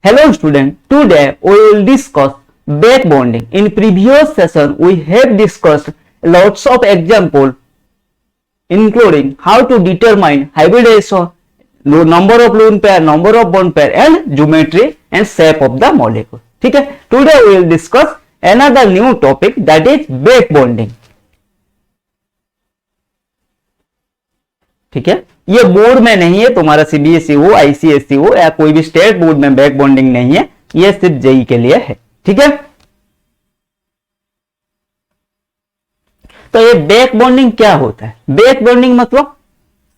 Hello student, today we will discuss back bonding. In previous session we have discussed lots of example including how to determine hybridization, number of lone pair, number of bond pair and geometry and shape of the molecule. ठीक है, today we will discuss another new topic that is back bonding. ठीक है, ये board में नहीं है, तुम्हारा CBSE हो, आईसीएसई हो या कोई भी स्टेट बोर्ड में बैक बॉन्डिंग नहीं है, ये सिर्फ जेई के लिए है. ठीक है, तो ये बैक बॉन्डिंग क्या होता है? बैक बॉन्डिंग मतलब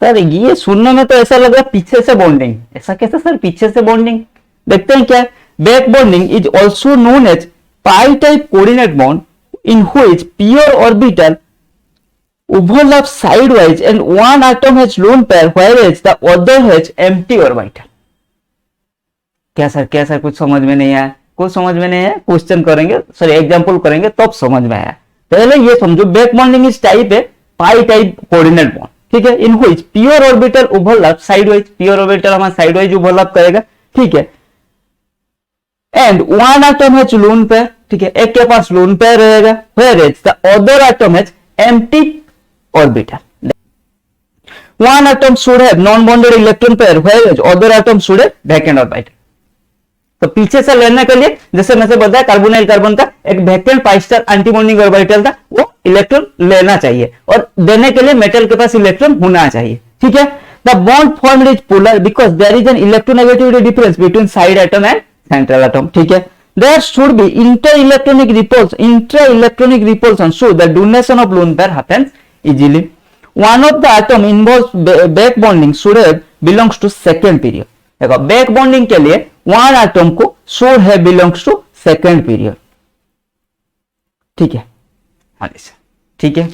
सर ये सुनने में तो ऐसा लग रहा है पीछे से बॉन्डिंग. ऐसा कैसे सर पीछे से बॉन्डिंग? देखते हैं क्या है. Back bonding is also known as pi type coordinate bond in which pure orbital overlap sidewise and one atom has lone pair whereas the other has empty orbital. क्या sir कुछ समझ में नहीं आया? कुछ समझ में नहीं आया, क्वेश्चन करेंगे सर, एग्जांपल करेंगे तब समझ में आया. पहले ये समझो, बैक बॉन्डिंग इस टाइप है पाई टाइप कोऑर्डिनेट बॉन्ड. ठीक है, in which pure orbital overlap sideways, pure orbital हमारा साइडवाइज ओवरलैप करेगा. ठीक है, and one atom has lone pair. ठीक है, एक के पास लोन पेयर रहेगा, whereas the other atom has empty orbital. One atom should have non-bonded electron pair, whereas other atom should have vacant orbital. तो पीछे से लेने के लिए जैसे मैं से बताया कार्बोनाइल कार्बन का एक vacant pi star antibonding orbital था, वो इलेक्ट्रॉन लेना चाहिए और देने के लिए मेटल के पास इलेक्ट्रॉन होना चाहिए. ठीक है, the bond formed is polar because there is an electronegativity difference between side atom and central atom. ठीक है, there should be inter-electronic repulsion so the donation of lone pair happens easily. One of the atom involves back bonding should have belongs to second period. देखो back bonding के लिए one atom को should have belongs to second period. ठीक है, ठीक है.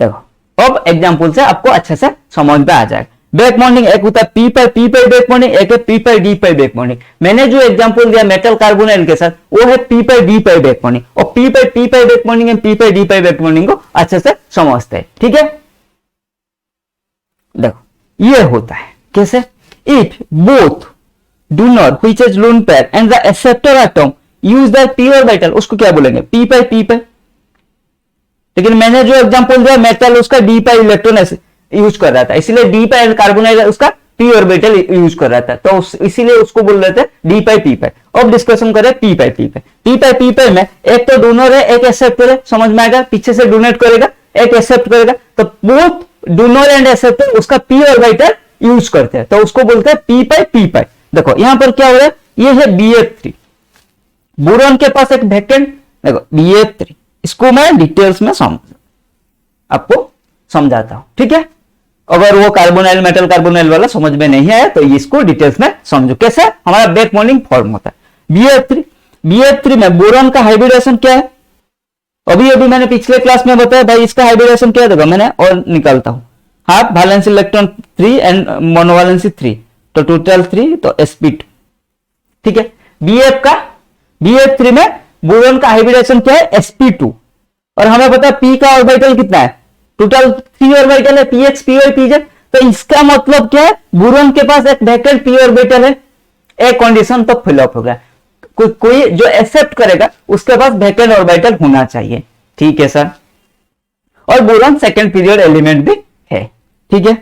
देखो अब एग्जांपल से आपको अच्छे से समझ में आ जाएगा. बैक बॉन्डिंग एक होता है पी पाई बैक बॉन्डिंग, एक है पी पाई डी पाई बैक बॉन्डिंग. मैंने जो एग्जांपल दिया मेटल कार्बोनाइल के साथ वो है पी पाई डी पाई बैक बॉन्डिंग, और P pi back bonding and P pi D pi back bonding को अच्छे से समझते हैं. ठीक है, देखो ये होता है कैसे. If both donor which is lone pair and the acceptor atom use the P orbital, उसको क्या बोलेंगे? पी पाई. लेकिन मैंने जो एग्जांपल दिया मेटल उसका डी पाई इलेक्ट्रॉन यूज कर रहा था, इसीलिए डी पाई कार्बोनाइल उसका पी ऑर्बिटल यूज कर रहा था, तो इसीलिए उसको बोल रहे थे डी पाई पी पाई. अब डिस्कशन करें पी पाई में एक तो डोनर है एक एक्सेप्टर है, समझ में आएगा. पीछे से डोनेट करेगा एक एक्सेप्ट करेगा, तो बोथ डोनर एंड एक्सेप्टर उसका पी ऑर्बिटल यूज करते हैं, तो उसको बोलते हैं पी पाई. देखो यहां पर क्या हो रहा है, ये है BF3, बोरॉन के पास एक वैकेंट, देखो BF3, इसको मैं डिटेल्स में आपको समझाता हूं. ठीक है, अगर वो कार्बोनाइल मेटल कार्बोनाइल वाला समझ में नहीं आया तो इसको डिटेल्स में समझो कैसे हमारा बैक बॉन्डिंग फॉर्म होता है. BF3 में बोरॉन का हाइब्रिडेशन क्या है? अभी मैंने पिछले क्लास में बताया भाई इसका हाइब्रिडेशन क्या है. मैंने और निकालता हूं, हाफ वैलेंस इलेक्ट्रॉन 3 एंड मोनोवैलेंसी 3, तो टोटल 3, तो sp2. ठीक है, BF3 में बोरॉन का हाइब्रिडेशन क्या है? sp2, और हमें पता है p का ऑर्बिटल कितना है? टोटल 3 ऑर्बिटल है, px py pz. तो इसका मतलब क्या है, बोरॉन के पास एक वैकेंट p ऑर्बिटल है, एक कंडीशन तो फिल अप हो गया. कोई जो एक्सेप्ट करेगा उसके पास वैकेंट ऑर्बिटल होना चाहिए. ठीक है सर, और बोरॉन सेकंड पीरियड एलिमेंट भी है. ठीक है,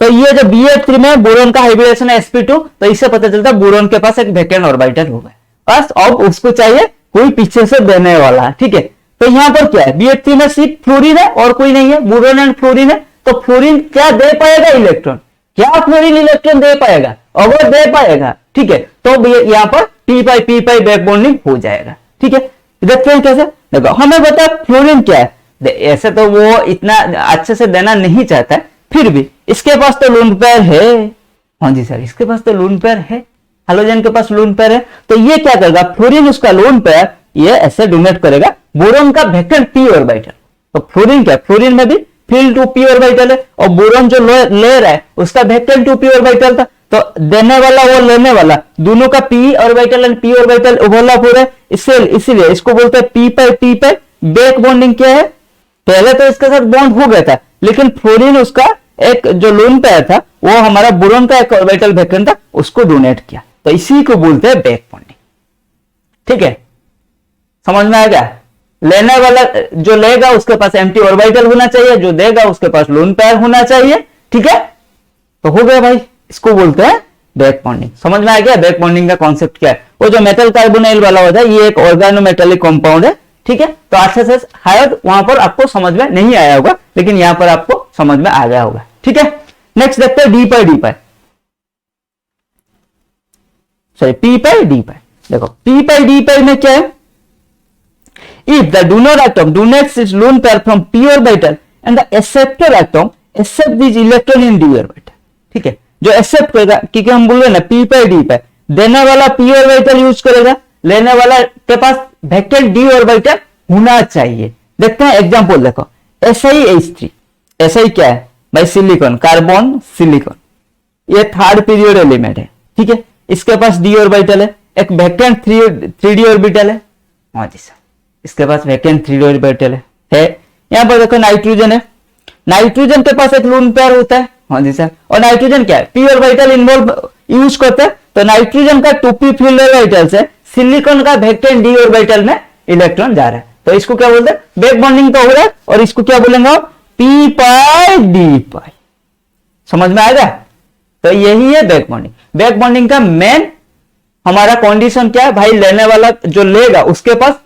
तो ये जो BF3 में बोरॉन का हाइब्रिडेशन है sp2, तो इससे पता चलता है बोरॉन के पास एक वैकेंट ऑर्बिटल होगा, बस अब उसको चाहिए कोई पीछे से देने वाला. ठीक है, तो यहां पर क्या है, BF3 में सिर्फ फ्लोरीन है और कोई नहीं है, बोरॉन एंड फ्लोरीन है, तो फ्लोरीन क्या दे पाएगा? इलेक्ट्रॉन. क्या फ्लोरीन इलेक्ट्रॉन दे पाएगा? अगर दे पाएगा, ठीक है, तो यहां पर पी पाई बैक बॉन्डिंग हो जाएगा. ठीक है, देखते हैं कैसे. देखो हमें पता है फ्लोरीन क्या है, ऐसे तो वो इतना अच्छे से देना नहीं चाहता है, फिर भी इसके पास तो लोन पेयर है. हाँ जी सर, इसके पास तो लोन पेयर है, हाइड्रोजन के पास लोन पेयर है, तो ये क्या करेगा, फ्लोरीन उसका लोन पेयर ये ऐसे डोनेट करेगा बोरॉन का वैकेंट पी ऑर्बिटल. तो फ्लोरीन क्या, फ्लोरीन में भी फील्ड टू पी ऑर्बिटल है, और बोरॉन जो ले रहा है उसका वैकेंट टू पी ऑर्बिटल था, तो देने वाला वो लेने वाला दोनों का P orbital and P orbital overlap हो रहा है, इसीलिए इसको बोलते हैं पी पाई बैक बॉन्डिंग. क्या है, पहले तो इसके साथ बॉन्ड हो गया था, लेकिन फ्लोरीन उसका एक जो लोन पेयर था वो हमारा बोरॉन का एक ऑर्बिटल वैकेंट था, उसको डोनेट किया, तो इसी को बोलते हैं बैक बॉन्डिंग। ठीक है, समझ में आ गया? लेने वाला जो लेगा उसके पास एम्प्टी ऑर्बिटल होना चाहिए, जो देगा उसके पास लोन पेयर होना चाहिए। ठीक है, तो हो गया भाई, इसको बोलते हैं बैक बॉन्डिंग। समझ में आ गया बैक बॉन्डिंग का कॉन्सेप्ट क्या है? वो जो मेटल कार्बोनाइल वाला होता है ये एक ऑर्गेनोमेटेलिक कंपाउंड है। ठीक है, तो अच्छे से शायद वहां पर आपको समझ में नहीं आया होगा, लेकिन यहां पर आपको समझ में आ गया होगा। ठीक है, नेक्स्ट देखते हैं डी पाई डी पाई, सॉरी पी पाई डी पाई। देखो पी पाई डी पाई में क्या है? If the donor atom donates its lone pair from p orbital and the acceptor atom accept this electron in d orbital, ठीक है, जो एक्सेप्ट करेगा, क्योंकि हम बोल रहे ना पी पाई डी पाई, देने वाला p ऑर्बिटल यूज करेगा, लेने वाला के पास वेक्टर d ऑर्बिटल होना चाहिए। देखते हैं एग्जांपल, देखो Si H3, Si क्या है भाई? सिलिकॉन, कार्बन सिलिकॉन, ये थर्ड पीरियड एलिमेंट है। ठीक है, इसके पास d ऑर्बिटल है, एक वेकेंट 3d ऑर्बिटल है। हाँ जी सर, इसके पास वैकेंट 3d ऑर्बिटल है। यहां पर देखो नाइट्रोजन है, नाइट्रोजन के पास एक लोन पेयर होता है। हाँ जी सर, और नाइट्रोजन क्या है? p ऑर्बिटल इन्वॉल्व यूज करते हैं, तो नाइट्रोजन का 2p फील्ड ऑर्बिटल से सिलिकॉन का वैकेंट d ऑर्बिटल में इलेक्ट्रॉन जा रहा है, तो इसको क्या बोलते हैं? बैक बॉन्डिंग तो हो रहा है, और इसको क्या बोलेंगे आप? p पाई डी पाई। समझ में आएगा? तो यही है बैक बॉन्डिंग। बैक बॉन्डिंग का मेन हमारा कंडीशन क्या है भाई? लेने वाला जो लेगा उसके पास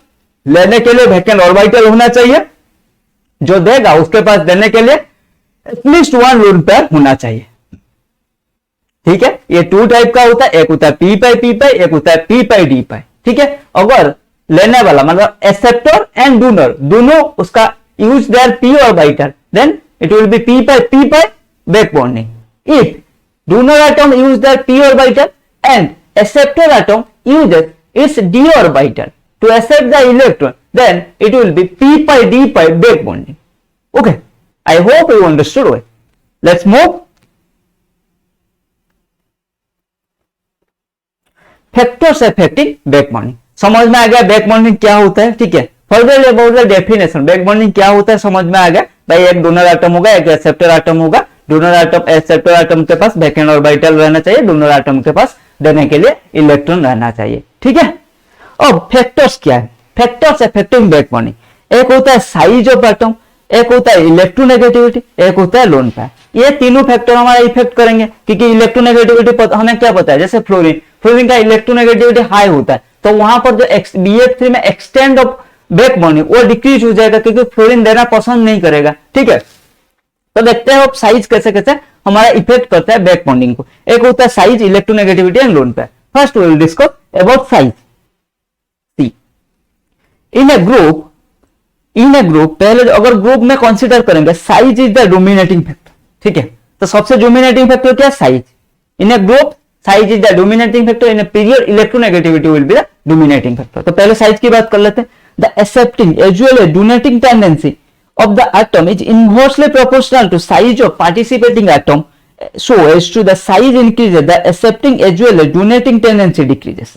लेने के लिए वैकेंट ऑर्बिटल होना चाहिए, जो देगा उसके पास देने के लिए एटलीस्ट वन लोन पेयर होना चाहिए। ठीक है, ये टू टाइप का होता है, एक होता है पी पाई, एक होता है पी पाई डी पाई। ठीक है, अगर लेने वाला मतलब एक्सेप्टर एंड डोनर दोनों उसका use their p orbital, then it will be p pi back bonding. If donor atom use their p orbital and acceptor atom uses its d orbital to accept the electron, then it will be p pi d pi back bonding. Okay, I hope you understood well. Let's move. Factors affecting back bonding. समझ में आ गया back bonding क्या होता है? ठीक है, further about the definition, back bonding क्या होता है समझ में आ गया भाई। एक डोनर एटम होगा, एक एक्सेप्टर एटम होगा, डोनर एटम एक्सेप्टर एटम के पास वैकेंट ऑर्बिटल रहना चाहिए, डोनर एटम के पास देने के लिए इलेक्ट्रॉन रहना चाहिए। ठीक है, अब फैक्टर्स क्या है? फैक्टर्स अफेक्टिंग बैक बॉन्डिंग, एक होता है साइज ऑफ एटम, एक होता है इलेक्ट्रोनेगेटिविटी, एक होता है लोन पेयर। ये तीनों फैक्टर हमारा इफेक्ट करेंगे, क्योंकि इलेक्ट्रोनेगेटिविटी हमें क्या पता है? जैसे फ्लोरीन का इलेक्ट्रोनेगेटिविटी हाई होता है, तो वहां पर जो BF3 में एक्सटेंड ऑफ बैक बॉन्डिंग वो डिक्रीज हो जाएगा, क्योंकि फ्लोरीन देना पसंद नहीं करेगा। ठीक है, तो देखते हैं अब साइज कैसे कैसे हमारा इफेक्ट करता है बैक बॉन्डिंग को। एक होता है size, electronegativity and lone pair. First we will discuss about size. See in a group पहले अगर ग्रुप में कंसीडर करेंगे, size is the dominating factor. ठीक है, तो सबसे डोमिनेटिंग फैक्टर क्या है? Size. In a group size is the dominating factor, in a period electronegativity will be the dominating factor. तो पहले साइज की बात कर लेते हैं। The accepting as well as donating tendency of the atom is inversely proportional to size of participating atom, so as to the size increases the accepting as well as donating tendency decreases.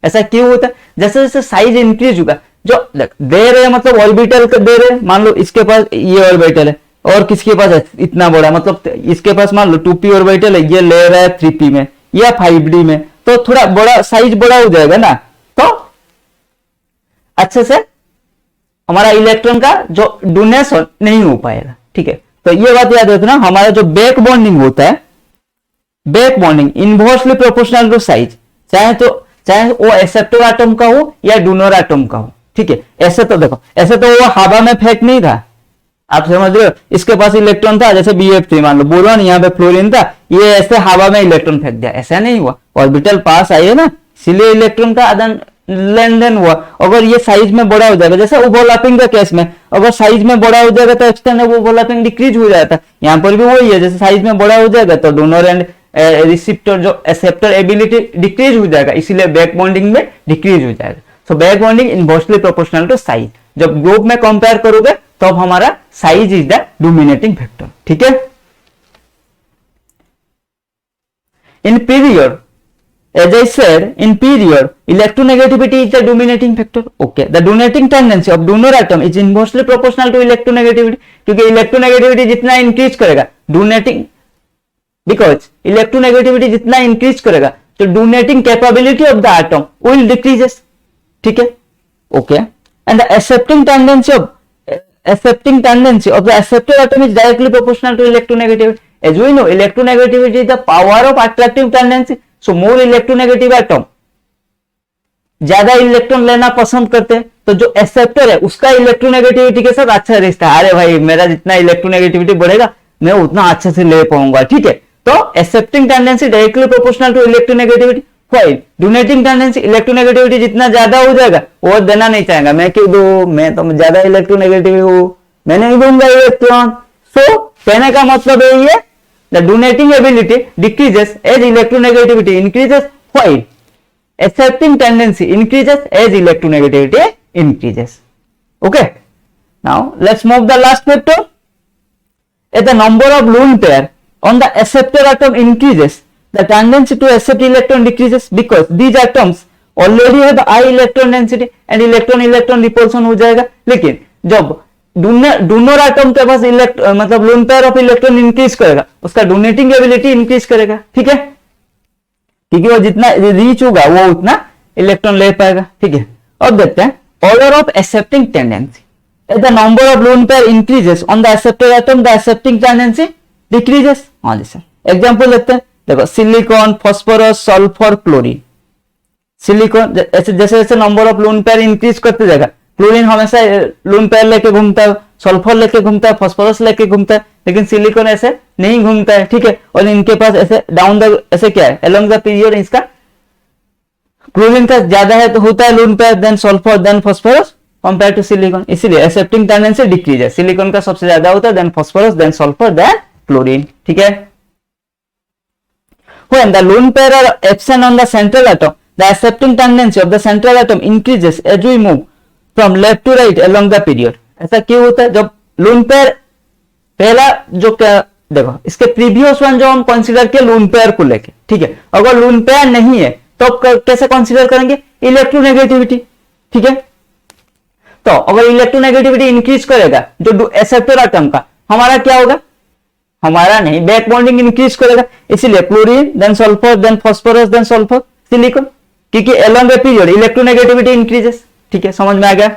ऐसा क्यों होता है? जैसे जैसे size increase होगा, जो दे रहे मतलब ऑर्बिटल दे रहे, मान लो इसके पास ये ऑर्बिटल है और किसके पास है इतना बड़ा, मतलब इसके पास मान लो 2p ऑर्बिटल है, ये ले रहा है 3p में या 5d में, तो थोड़ा बड़ा साइज बड़ा हो जाएगा ना, तो अच्छे से हमारा इलेक्ट्रॉन का जो डोनेशन नहीं हो पाएगा। ठीक है, तो ये बात याद रखना, हमारा जो बैक बॉन्डिंग होता है, back bonding inversely proportional to size, चाहे वो एक्सेप्टर एटम का हो या डोनर एटम का हो। ठीक है, ऐसे तो देखो, ऐसे तो वो हवा में फेंक नहीं था, आप समझ रहे हो? इसके पास इलेक्ट्रॉन था, जैसे BF3 मान लो, बोरॉन, यहाँ पे फ्लोरीन था, ये ऐसे हवा में इलेक्ट्रॉन फेंक दिया, ऐसा नहीं हुआ, ऑर्बिटल पास आई है ना, इसीलिए इलेक्ट्रॉन का आदान लेन देन हुआ। अगर ये साइज में बड़ा हो जाएगा, जैसे ओवरलैपिंग का केस में, अगर साइज में बड़ा हो जाएगा तो एक्सटर्नल ओवरलैपिंग डिक्रीज हो जाता है। यहाँ पर भी वही है, जैसे साइज में बड़ा हो जाएगा तो डोनर एंड रिसिप्टर जो एक्सेप्टर एबिलिटी डिक्रीज हो जाएगा, इसीलिए बैक बॉन्डिंग में डिक्रीज हो जाएगा। So back bonding inversely proportional to size. जब ग्रुप में कंपेयर करोगे तो हमारा size is the dominating factor. ठीक है, in period as I said in period, electronegativity is the dominating factor. Okay, the donating tendency of donor atom is inversely proportional to electronegativity. क्योंकि electronegativity जितना increase करेगा donating, because electronegativity जितना increase करेगा तो donating capability of the atom will decreases. ठीक है? Okay, and the accepting tendency of the acceptor atom is directly proportional to electronegativity. As we know, electronegativity is the power of attractive tendency. So more electronegative atom ज्यादा electron लेना पसंद करते हैं, तो जो acceptor है उसका इलेक्ट्रोनेगेटिविटी के साथ अच्छा रिश्ता है। अरे भाई मेरा जितना इलेक्ट्रोनेगेटिविटी बढ़ेगा मैं उतना अच्छे से ले पाऊंगा। ठीक है, तो accepting tendency directly proportional to electronegativity, while donating tendency electronegativity जितना ज्यादा हो जाएगा वो देना नहीं चाहेगा। मैं क्यों दूं, मैं तो ज्यादा इलेक्ट्रोनेगेटिव हूं, मैं नहीं दूंगा इलेक्ट्रॉन। सो कहने का मतलब है ये the donating ability decreases as electronegativity increases, while accepting tendency increases as electronegativity increases. Okay, now let's move the last factor. As the number of lone pair on the acceptor atom increases, the tendency to accept electron decreases because these atoms already have high electron density and electron repulsion हो जाएगा। लेकिन जब donor atom के पास मतलब lone pair of electron increase करेगा, उसका donating ability increase करेगा। ठीक है, क्योंकि वो जितना रीच होगा वो उतना इलेक्ट्रॉन ले पाएगा। ठीक है, अब देखते हैं order of accepting tendency. As the number of lone pair increases on the acceptor atom, the accepting tendency decreases. हाँ जी सर, एग्जांपल देखते हैं। देखो silicon, phosphorus, sulphur, chlorine. Silicon जैसे जैसे number of lone pair increase करते जाएगा, chlorine हमेशा लोन पेयर लेके घूमता है, सल्फर लेके घूमता है, फास्फोरस लेके घूमता है, लेकिन सिलिकॉन ऐसे नहीं घूमता है। ठीक है, और इनके पास ऐसे डाउन द ऐसे क्या है, अलोंग द पीरियड इसका क्लोरीन का ज्यादा है तो होता है lone pair, then sulphur, then phosphorus compare to silicon. इसीलिए एक्सेप्टिंग टेंडेंसी डिक्रीज है, सिलिकॉन का सबसे ज्यादा होता है, then phosphorus, then sulphur, then chlorine. ठीक है, when the lone pair are absent on the central atom, the accepting tendency of the central atom increases as we move from left to right along the period। ऐसा क्यों होता है? जब lone pair पहला जो क्या देखो इसके प्रीवियस वन जो हम कंसीडर किया लोन पेयर को लेके, ठीक है, अगर लोन पेयर नहीं है तो कैसे कंसीडर करेंगे? इलेक्ट्रोनेगेटिविटी। ठीक है, तो अगर इलेक्ट्रोनेगेटिविटी इंक्रीज करेगा जो एक्सेप्टर एटम का, हमारा क्या होगा? हमारा नहीं, बैक बॉन्डिंग इंक्रीज करेगा। इसीलिए chlorine, then sulphur, then phosphorus, then sulphur, silicon, क्योंकि along the period electronegativity increases. ठीक है, समझ में आ गया?